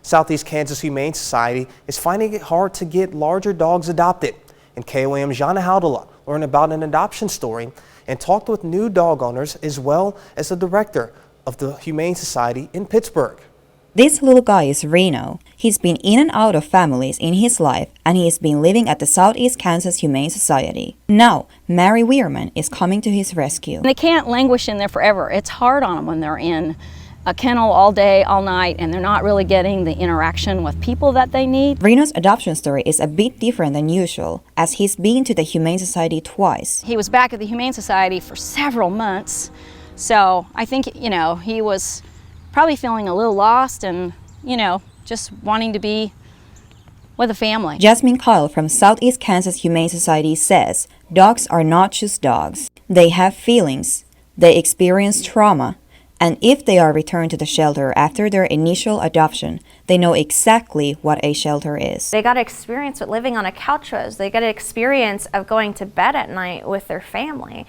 Southeast Kansas Humane Society is finding it hard to get larger dogs adopted. And KOAM Jana Haudela learned about an adoption story and talked with new dog owners as well as the director of the Humane Society in Pittsburgh. This little guy is Reno. He's been in and out of families in his life, and he has been living at the Southeast Kansas Humane Society. Now, Mary Weirman is coming to his rescue. They can't languish in there forever. It's hard on them when they're in a kennel all day, all night, and they're not really getting the interaction with people that they need. Reno's adoption story is a bit different than usual, as he's been to the Humane Society twice. He was back at the Humane Society for several months, so I think, he was probably feeling a little lost and, just wanting to be with a family. Jasmine Kyle from Southeast Kansas Humane Society says dogs are not just dogs. They have feelings, they experience trauma, and if they are returned to the shelter after their initial adoption, they know exactly what a shelter is. They got to experience what living on a couch was. They got to experience of going to bed at night with their family.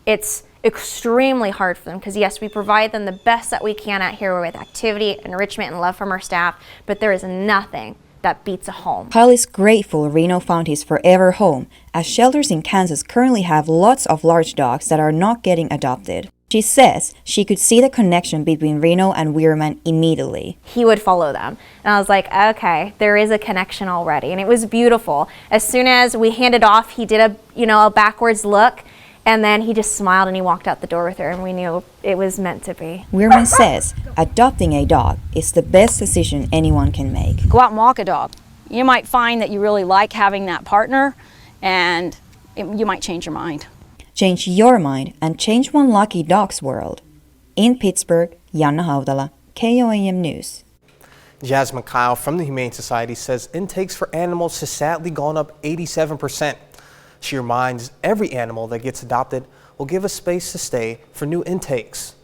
It's extremely hard for them because yes, we provide them the best that we can out here with activity, enrichment, and love from our staff, but there is nothing that beats a home. Kyle is grateful Reno found his forever home, as shelters in Kansas currently have lots of large dogs that are not getting adopted. She says she could see the connection between Reno and Weirman immediately. He would follow them. And I was like, okay, there is a connection already. And it was beautiful. As soon as we handed off, he did a backwards look, and then he just smiled and he walked out the door with her, and we knew it was meant to be. Weirman says adopting a dog is the best decision anyone can make. Go out and walk a dog. You might find that you really like having that partner, and you might change your mind. Change your mind and change one lucky dog's world. In Pittsburgh, Jana Haudela, KOAM News. Jasmine Kyle from the Humane Society says intakes for animals has sadly gone up 87%. She reminds every animal that gets adopted will give a space to stay for new intakes.